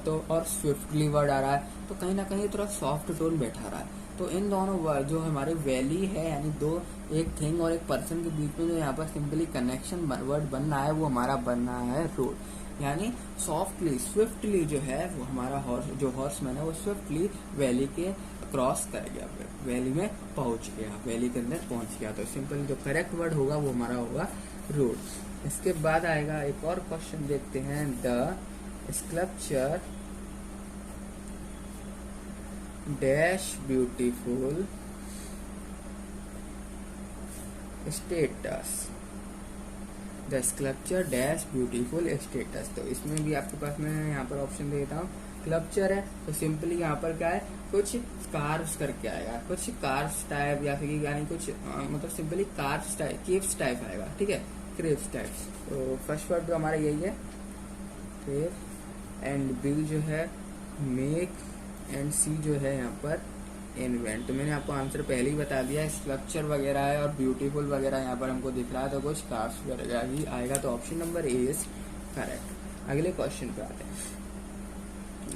तो और स्विफ्टली वर्ड आ रहा है, तो कहीं ना कहीं थोड़ा सॉफ्ट टोन बैठा रहा है। तो इन दोनों वर्ड जो हमारे वैली है, यानी दो, एक थिंग और एक पर्सन के बीच में जो यहाँ पर सिंपली कनेक्शन वर्ड बनना है, वो हमारा बनना है रोड। यानी सॉफ्टली, स्विफ्टली जो है वो हमारा जो हॉर्समैन है वो स्विफ्टली वैली के क्रॉस कर गया, वैली में पहुंच गया, वैली के अंदर पहुंच गया। तो सिंपल जो करेक्ट वर्ड होगा वो हमारा होगा रोड। इसके बाद आएगा एक और क्वेश्चन, देखते हैं, the sculpture dash beautiful status. The sculpture dash beautiful status. तो इसमें भी आपके पास मैं यहाँ पर ऑप्शन देता हूँ, स्कल्पचर है तो सिंपली यहाँ पर क्या है, कुछ कार्व्स करके आएगा, कुछ कार्व्स टाइप या फिर यानी कुछ मतलब simply carves type, caves type आएगा, ठीक है, क्रेव्स टाइप। तो फर्स्ट वर्ड तो हमारा यही है क्रेव, एंड बी जो है मेक, एंड सी जो है यहाँ पर इन्वेंट। तो मैंने आपको आंसर पहले ही बता दिया, स्ट्रक्चर वगैरह है और ब्यूटीफुल वगैरह यहाँ पर हमको दिख रहा है, तो कुछ कार्व्स वगैरह ही आएगा। तो option number A is correct. अगले क्वेश्चन पे आते हैं।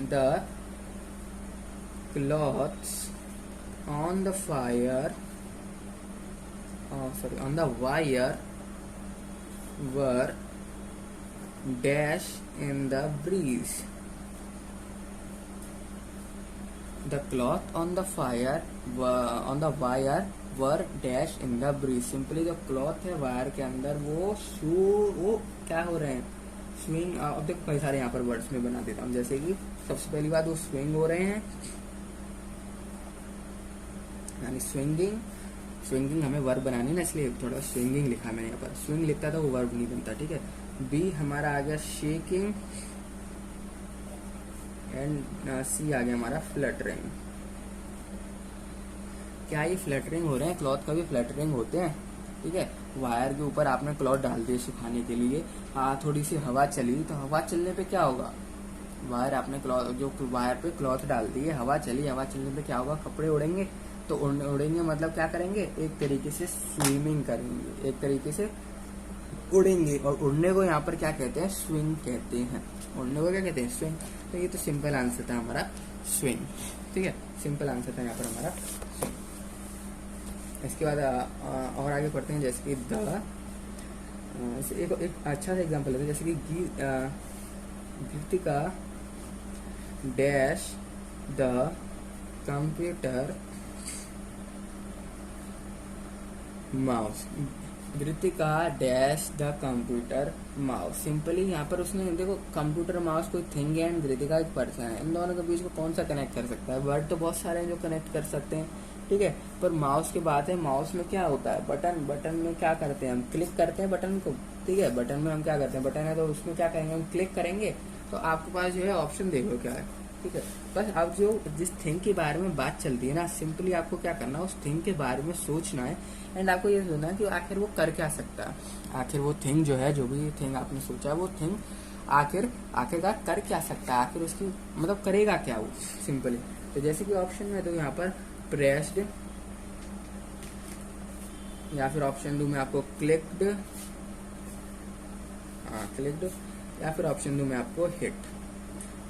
The clothes on the fire on the wire were dash in the breeze. The cloth on the wire were dash in the breeze. Simply जो cloth है wire के अंदर वो क्या हो रहे हैं, स्विंग। अब देखो कई सारे यहाँ पर वर्ड्स में बना देता हूँ, जैसे कि सबसे पहली बात वो स्विंग हो रहे हैं, यानी स्विंगिंग हमें वर्ब बनानी ना, इसलिए थोड़ा स्विंगिंग लिखा मैंने यहाँ पर। स्विंग लिखता था वो वर्ब नहीं बनता, ठीक है। बी हमारा आ गया शेकिंग, एंड सी आ गया हमारा फ्लटरिंग। क्या ये फ्लटरिंग हो रहे हैं? क्लॉथ का भी फ्लटरिंग होते हैं, ठीक है। वायर के ऊपर आपने क्लॉथ डाल दिए सुखाने के लिए, थोड़ी सी हवा चली, तो हवा चलने पे क्या होगा, वायर आपने क्लॉथ जो वायर पे क्लॉथ डाल दी है, हवा चली, हवा चलने पे क्या होगा, कपड़े उड़ेंगे। तो उड़ेंगे मतलब क्या करेंगे, एक तरीके से स्विमिंग करेंगे, एक तरीके से उड़ेंगे। और उड़ने को यहाँ पर क्या कहते हैं, स्विंग कहते हैं। उड़ने को क्या कहते हैं, स्विंग। तो ये तो सिंपल आंसर था हमारा स्विंग, ठीक है, सिंपल आंसर था यहाँ पर हमारा स्विंग। इसके बाद और आगे पढ़ते हैं, जैसे कि एक अच्छा सा एग्जाम्पल है, जैसे कि Geetika dash the computer mouse. Geetika dash the computer mouse. Simply यहाँ पर उसने देखो, कंप्यूटर माउस कोई थिंग है एंड गीतिका एक पर्सन है, इन दोनों के बीच में कौन सा कनेक्ट कर सकता है? वर्ड तो बहुत सारे हैं जो कनेक्ट कर सकते हैं, ठीक है, पर माउस की बात है। माउस में क्या होता है, बटन में क्या करते हैं हम, क्लिक करते हैं बटन को, ठीक है। बटन में हम क्या करते हैं, बटन है तो उसमें क्या करेंगे हम, क्लिक करेंगे। तो आपके पास जो है ऑप्शन देखो क्या है, ठीक है। बस आप जो जिस थिंग के बारे में बात चलती है ना, सिंपली आपको क्या करना है, उस थिंग के बारे में सोचना है, एंड आपको ये सोचना है कि आखिर वो कर क्या सकता है, आखिर वो थिंग जो है, जो भी थिंग आपने सोचा है वो थिंग आखिरकार कर क्या सकता है, आखिर उसकी मतलब करेगा क्या वो, सिंपली। तो जैसे कि ऑप्शन में तो यहाँ पर प्रेस्ड, या फिर ऑप्शन 2 में आपको क्लिक्ड, या फिर ऑप्शन 2 में आपको हिट।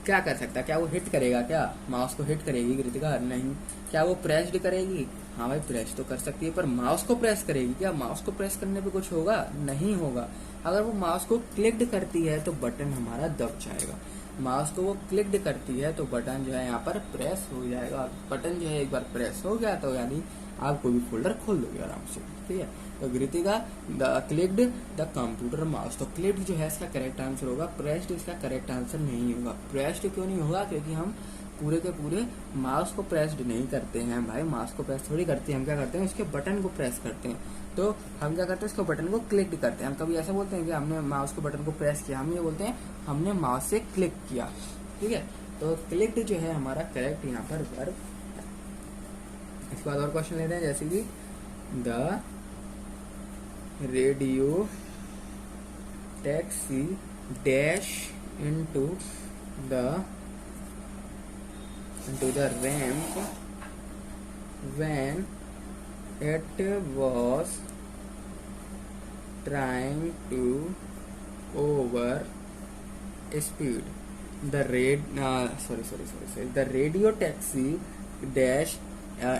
क्या कर सकता है, क्या वो हिट करेगा, क्या माउस को हिट करेगी गीतिका? नहीं। क्या वो प्रेस्ड करेगी? हाँ भाई प्रेस तो कर सकती है, पर माउस को प्रेस करेगी क्या? माउस को प्रेस करने पे कुछ होगा? नहीं होगा। अगर वो माउस को क्लिक्ड करती है तो बटन हमारा दब जाएगा। माउस को वो क्लिक्ड करती है तो बटन जो है यहाँ पर प्रेस हो जाएगा। बटन जो है एक बार प्रेस हो गया तो यानी आप कोई भी फोल्डर खोल दोगे आराम से, ठीक है। तो Geetika the clicked the computer mouse. तो क्लिक्ड जो है इसका करेक्ट आंसर होगा, प्रेस्ड इसका करेक्ट आंसर नहीं होगा। प्रेस्ड क्यों नहीं होगा? क्योंकि हम पूरे के पूरे माउस को प्रेस्ड नहीं करते हैं भाई, माउस को प्रेस थोड़ी करते हैं, हम क्या करते हैं, उसके बटन को प्रेस करते हैं। तो हम क्या करते हैं, उसके बटन को क्लिक करते हैं। हम कभी ऐसा बोलते हैं कि हमने माउस को बटन को प्रेस किया, हम ये बोलते हैं हमने माउस से क्लिक किया, ठीक है। तो क्लिक्ड जो है हमारा करेक्ट यहाँ पर वर्ब। इसके बाद और क्वेश्चन लेते हैं, जैसे कि the radio taxi dash into the ramp when it was trying to over speed. The radio taxi dash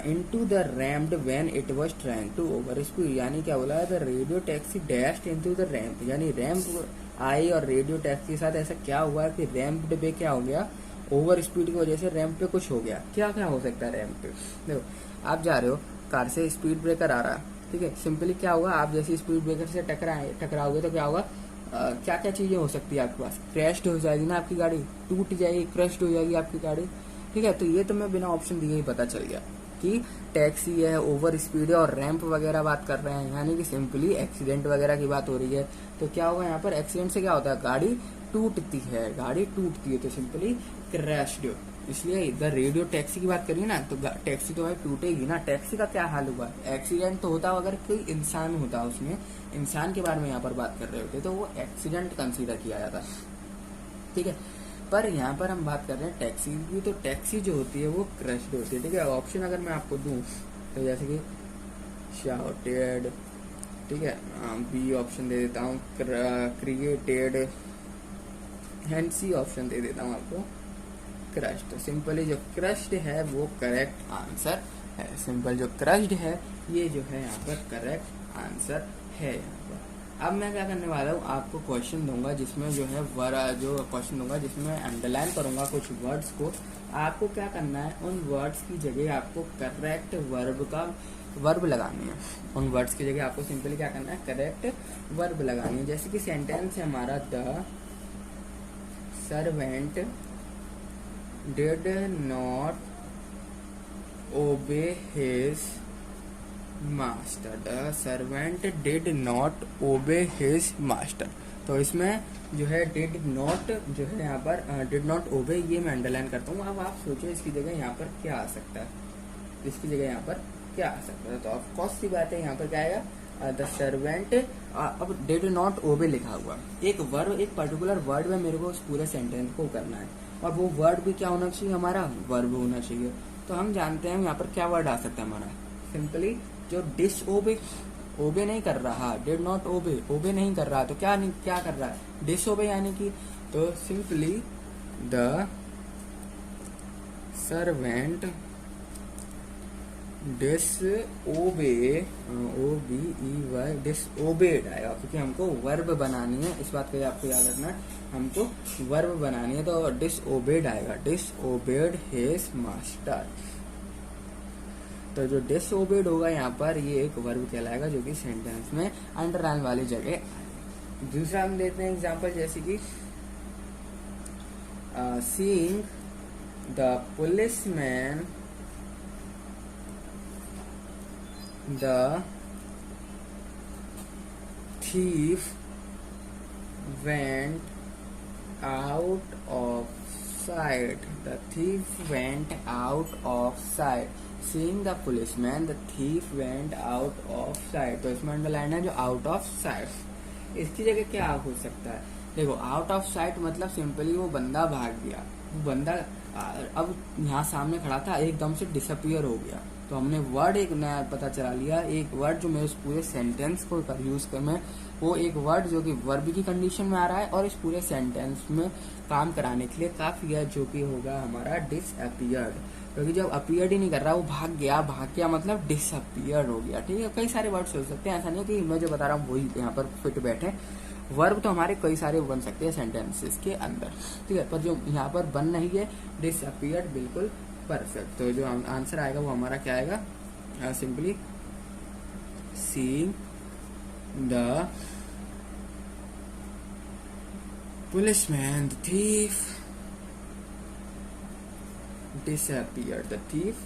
into the ramp when it was trying to over speed. यानी क्या बोला है, the radio taxi dashed into the ramp, यानी ramp आई और radio taxi के साथ ऐसा क्या हुआ कि रैम्प पे क्या हो गया, ओवर स्पीड की वजह से रैम्प पे कुछ हो गया। क्या क्या हो सकता है रैम्प पे? देखो आप जा रहे हो, कार से स्पीड ब्रेकर आ रहा है, ठीक है। सिंपली क्या होगा, आप जैसे स्पीड ब्रेकर से टकराओगे तो क्या होगा, क्या क्या चीजें हो सकती है आपके पास, क्रैश हो जाएगी ना आपकी गाड़ी, टूट जाएगी, क्रैश हो जाएगी आपकी गाड़ी, ठीक है। तो ये तो मैं बिना ऑप्शन दिए ही पता चल गया, कि टैक्सी है, ओवर स्पीड है और रैंप वगैरह बात कर रहे हैं, यानी कि सिंपली एक्सीडेंट वगैरह की बात हो रही है। तो क्या होगा यहाँ पर, एक्सीडेंट से क्या होता है, गाड़ी टूटती है, गाड़ी टूटती है, तो सिंपली क्रैश्ड। इसलिए इधर रेडियो टैक्सी की बात करिए ना, तो टैक्सी तो भाई टूटेगी ना। टैक्सी का क्या हाल हुआ, एक्सीडेंट तो होता अगर कोई इंसान होता, उसमें इंसान के बारे में यहाँ पर बात कर रहे होते तो वो एक्सीडेंट कंसीडर किया जाता, ठीक है। पर यहाँ पर हम बात कर रहे हैं टैक्सी की, तो टैक्सी जो होती है वो क्रश्ड होती है, ठीक है। ऑप्शन अगर मैं आपको दूं तो जैसे कि शाउटेड, ठीक है, बी ऑप्शन दे देता हूँ, क्रिएटेड, एंड सी ऑप्शन दे देता हूँ आपको क्रश्ड। सिंपली जो क्रश्ड है वो करेक्ट आंसर है। सिंपल जो क्रश्ड है ये जो है यहाँ पर करेक्ट आंसर है यहाँ पर। अब मैं क्या करने वाला हूँ, आपको क्वेश्चन दूंगा जिसमें जो है जो क्वेश्चन दूंगा जिसमें अंडरलाइन करूंगा कुछ वर्ड्स को। आपको क्या करना है, उन वर्ड्स की जगह आपको करेक्ट वर्ब लगानी है। उन वर्ड्स की जगह आपको सिंपली क्या करना है, करेक्ट वर्ब लगानी है। जैसे कि सेंटेंस है हमारा, the servant did not obey his master. The servant did not obey his master. तो इसमें जो है डिड नॉट जो है यहाँ पर डिड नॉट ओबे, ये मैं अंडरलाइन करता हूँ। अब आप सोचो इसकी जगह यहाँ पर क्या आ सकता है, इसकी जगह यहाँ पर क्या आ सकता है। तो ऑफकोर्स सी बात है, यहाँ पर क्या आएगा, द सर्वेंट। अब डिड नॉट ओबे लिखा हुआ, एक वर्ड, एक पर्टिकुलर वर्ड में मेरे को उस पूरे सेंटेंस को करना है, और वो वर्ड भी क्या होना चाहिए, हमारा वर्ब होना चाहिए। तो हम जानते हैं यहाँ पर क्या वर्ड आ सकता है हमारा, सिंपली जो डिसओबे, ओबे नहीं कर रहा, डिड नॉट ओबे, ओबे नहीं कर रहा, तो क्या कर रहा है, डिसओबे, यानी कि तो simply the servant disobey, OBEY, डिसओबेड आएगा, क्योंकि हमको वर्ब बनानी है, इस बात को आपको याद रखना है, हमको वर्ब बनानी है। तो डिसओबेड आएगा, डिसओबेड हिज मास्टर। तो जो डिसओबेड होगा यहाँ पर ये एक वर्ब कहलाएगा, जो कि सेंटेंस में अंडरलाइन वाली जगह। दूसरा हम देते हैं एग्जांपल, जैसे कि seeing the policeman the thief went out of sight. The thief went out of sight. Seeing the policeman, the thief went out of sight. तो इसमें अंडरलाइन है जो आउट ऑफ साइट। इसकी जगह क्या हो सकता है, देखो आउट ऑफ साइट मतलब सिंपली वो बंदा भाग गया, वो बंदा अब यहाँ सामने खड़ा था, एकदम से डिसअपियर हो गया। तो हमने वर्ड एक नया पता चला लिया, एक वर्ड जो मैं उस पूरे सेंटेंस को यूज कर, मैं वो एक वर्ड जो कि वर्ब की कंडीशन में आ रहा है और इस पूरे सेंटेंस में काम कराने के लिए काफी है, जो कि होगा हमारा डिसअपियर्ड। क्योंकि जब अपियर्ड ही नहीं कर रहा, वो भाग गया मतलब डिसअपियर्ड हो गया, ठीक है। कई सारे वर्ड्स हो सकते हैं, ऐसा नहीं कि मैं जो बता रहा हूँ वही यहाँ पर फिट बैठे। वर्ब तो हमारे कई सारे बन सकते हैं सेंटेंसेस के अंदर, ठीक है, पर जो यहाँ पर बन नहीं है डिसअपियर्ड, बिल्कुल परफेक्ट। तो जो आंसर आएगा वो हमारा क्या आएगा, simply seeing the policeman the thief disappeared. The thief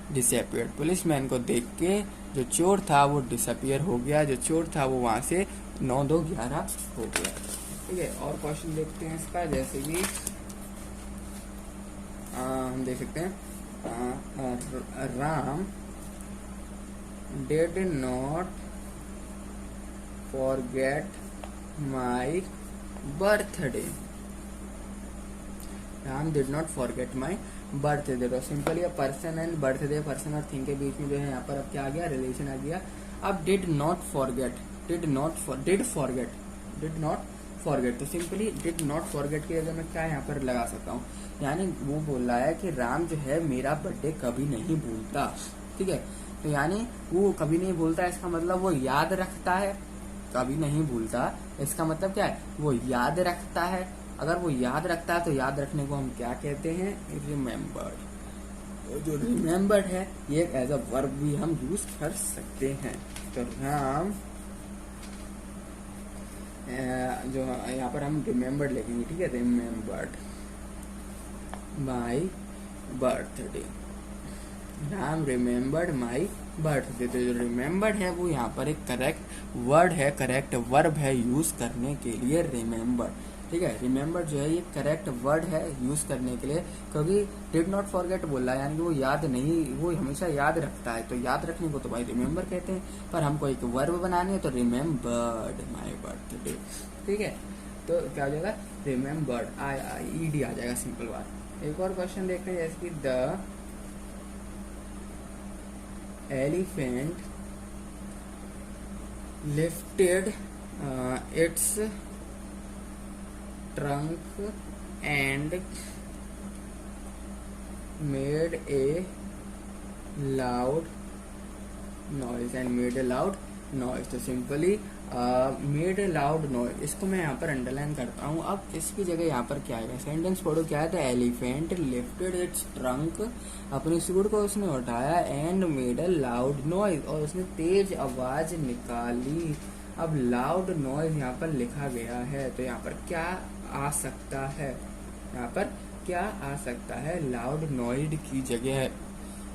disappeared. Policeman को देख के जो चोर था वो डिसअपियर हो गया, जो चोर था वो वहां से 9-2-11 हो गया, ठीक है। और क्वेश्चन देखते हैं इसका, जैसे कि हम देख सकते हैं, Ram did not forget my birthday. Ram did not forget my birthday. तो simply person and birthday, person और थिंग के बीच में जो है यहाँ पर अब क्या आ गया, रिलेशन आ गया। अब did not forget, did not forget, तो सिंपली डिड नॉट फॉरगेट की जगह मैं क्या यहाँ पर लगा सकता हूँ, यानी वो बोल रहा है कि राम जो है मेरा बर्थडे कभी नहीं भूलता, ठीक है। तो यानी वो कभी नहीं भूलता, इसका मतलब वो याद रखता है, कभी नहीं भूलता इसका मतलब क्या है, वो याद रखता है। अगर वो याद रखता है तो याद रखने को हम क्या कहते हैं, रिमेम्बर्ड। जो रिमेम्बर्ड है ये एज अ वर्ब भी हम यूज कर सकते हैं। तो राम जो यहाँ पर हम रिमेम्बर्ड लिखेंगे, ठीक है, रिमेम्बर्ड। माई बर्थडे, राम रिमेम्बर्ड माई बर्थडे। तो जो रिमेम्बर्ड है वो यहाँ पर एक करेक्ट वर्ड है, करेक्ट वर्ब है यूज करने के लिए रिमेम्बर, ठीक है। रिमेम्बर जो है ये करेक्ट वर्ड है यूज करने के लिए, क्योंकि डिड नॉट फॉरगेट बोला है, यानी कि वो याद नहीं, वो हमेशा याद रखता है, तो याद रखने को तो भाई रिमेम्बर कहते हैं, पर हमको एक वर्ब बनानी है तो रिमेम्बर्ड माई बर्थडे, ठीक है। तो क्या हो जाएगा, रिमेम्बर्ड, ईडी आ जाएगा, सिंपल बात। एक और क्वेश्चन देखते हैं, जैसे कि the elephant lifted its trunk and made a loud noise and made a loud noise। तो simply made a loud noise, इसको मैं यहाँ पर अंडरलाइन करता हूँ। अब इसकी जगह यहाँ पर क्या आएगा, सेंटेंस पढ़ो, क्या है, the elephant lifted its trunk, अपनी सूंड को उसने उठाया, and made a loud noise, और उसने तेज आवाज निकाली। अब लाउड नॉइज यहाँ पर लिखा गया है, तो यहाँ पर क्या आ सकता है, यहाँ पर क्या आ सकता है, लाउड नॉइज की जगह है।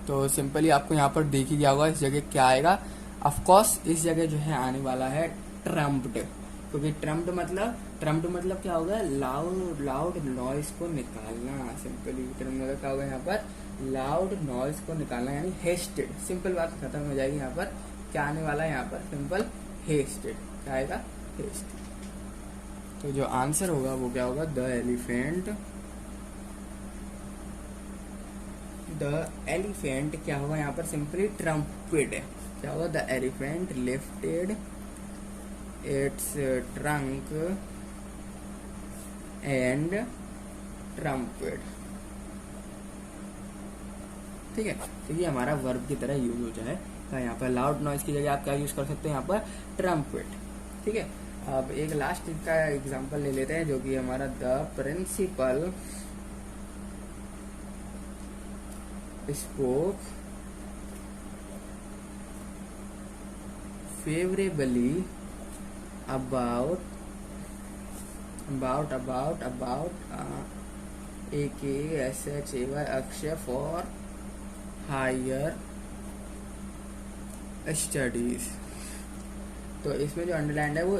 तो सिंपली आपको यहाँ पर देख ही गया होगा इस जगह क्या आएगा। ऑफ कोर्स इस जगह जो है आने वाला है ट्रम्प्ड, क्योंकि ट्रम्प्ड मतलब क्या होगा, लाउड नॉइज को निकालना। सिंपली ट्रम्प्ड मतलब क्या होगा, यहाँ पर लाउड नॉइज को निकालना, यानी हेस्टेड। सिंपल बात खत्म हो जाएगी। यहाँ पर क्या आने वाला है, यहाँ पर सिंपल हेस्टेड, क्या आएगा, हेस्टेड। तो जो आंसर होगा वो क्या होगा, द एलिफेंट क्या होगा यहाँ पर, सिंपली ट्रम्पेड है, क्या होगा, the elephant lifted its trunk and trumpeted, ठीक है। तो ये हमारा वर्ब की तरह यूज हो जाएगा। यहाँ पर लाउड नॉइज की जगह आप क्या यूज कर सकते हैं, यहाँ पर ट्रम्पेट, ठीक है। अब एक लास्ट का एग्जांपल ले लेते हैं, जो कि हमारा the principal spoke favorably about Akshay for higher studies। तो इसमें जो अंडरलाइन है वो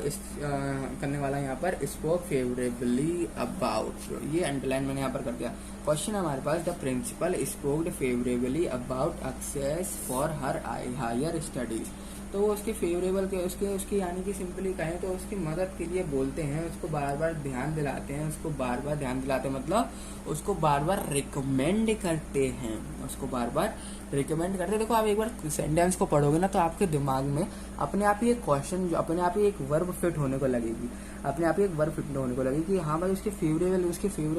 करने वाला है यहाँ पर स्पोक फेवरेबली अबाउट, ये अंडरलाइन मैंने यहाँ पर कर दिया। क्वेश्चन हमारे पास, the principal spoked favourably about access for her higher studies. तो वो उसके फेवरेबल के उसके यानी कि सिंपली कहें तो उसकी मदद के लिए बोलते हैं, उसको बार बार ध्यान दिलाते हैं, मतलब उसको बार बार रिकमेंड करते हैं, देखो आप एक बार सेंटेंस को पढ़ोगे ना तो आपके दिमाग में अपने आप ही एक क्वेश्चन, जो अपने आप ही एक वर्ब फिट होने को लगेगी, कि हाँ भाई उसके फेवरेबल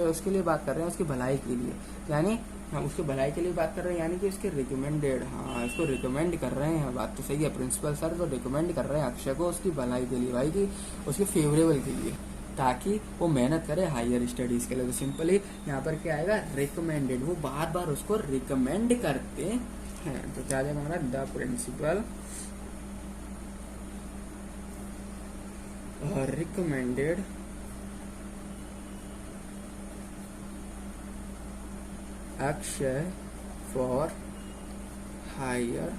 उसके लिए बात कर रहे हैं, उसकी भलाई के लिए, यानी हम उसके भलाई के लिए बात कर रहे हैं, यानी कि उसके रिकमेंडेड, हाँ इसको रिकमेंड कर रहे हैं, बात तो सही है, प्रिंसिपल सर तो रिकमेंड कर रहे हैं अक्षय को उसकी भलाई के लिए, भाई कि उसके फेवरेबल के लिए, ताकि वो मेहनत करे हायर स्टडीज के लिए। तो सिंपली यहाँ पर क्या आएगा, रिकमेंडेड, वो बार बार उसको रिकमेंड करते हैं। तो क्या आएगा हमारा, the principal recommended Akshay for higher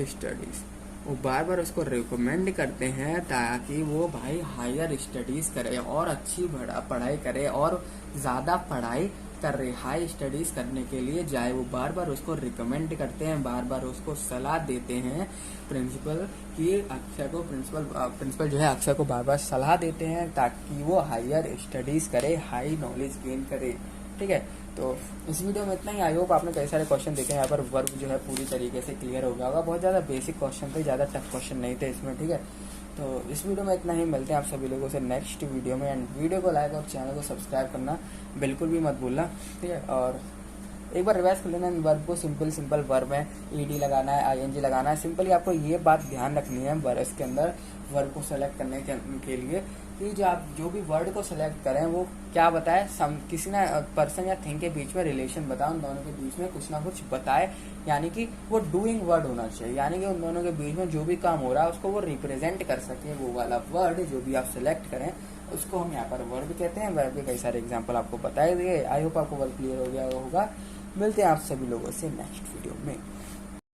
studies, वो बार बार उसको रिकमेंड करते हैं ताकि वो भाई हायर स्टडीज करे और अच्छी पढ़ाई करे और ज़्यादा पढ़ाई कर रहे हाई स्टडीज करने के लिए जाए, वो बार बार उसको रिकमेंड करते हैं, बार बार उसको सलाह देते हैं प्रिंसिपल कि अक्षय को प्रिंसिपल जो है अक्षय को बार बार सलाह देते हैं ताकि वो हायर स्टडीज करे, हाई नॉलेज गेन करे, ठीक है। तो इस वीडियो में इतना ही। आई होप आपने कई सारे क्वेश्चन देखे, यहाँ पर वर्ब जो है पूरी तरीके से क्लियर हो गया होगा, बहुत ज़्यादा बेसिक क्वेश्चन थे, ज़्यादा टफ क्वेश्चन नहीं थे इसमें, ठीक है। तो इस वीडियो में इतना ही, मिलते हैं आप सभी लोगों से नेक्स्ट वीडियो में, एंड वीडियो को लाइक और चैनल को सब्सक्राइब करना बिल्कुल भी मत भूलना, ठीक है। और एक बार रिवाइज कर लेना, वर्ब को सिंपल वर्ब में ईडी लगाना है, आईएनजी लगाना है। सिंपली आपको ये बात ध्यान रखनी है इसके अंदर वर्ब को सेलेक्ट करने के लिए कि जो आप जो भी वर्ड को सिलेक्ट करें वो क्या बताए, किसी ना पर्सन या थिंग के बीच में रिलेशन बताए, उन दोनों के बीच में कुछ ना कुछ बताए, यानी कि वो डूइंग वर्ड होना चाहिए, यानी कि उन दोनों के बीच में जो भी काम हो रहा है उसको वो रिप्रेजेंट कर सके, वो वाला वर्ड जो भी आप सिलेक्ट करें उसको हम यहाँ पर वर्ब कहते हैं। वर्ब के कई सारे एग्जाम्पल आपको बताए दिए। आई होप आपको वर्ब क्लियर हो गया होगा। मिलते हैं आप सभी लोगों से नेक्स्ट वीडियो में।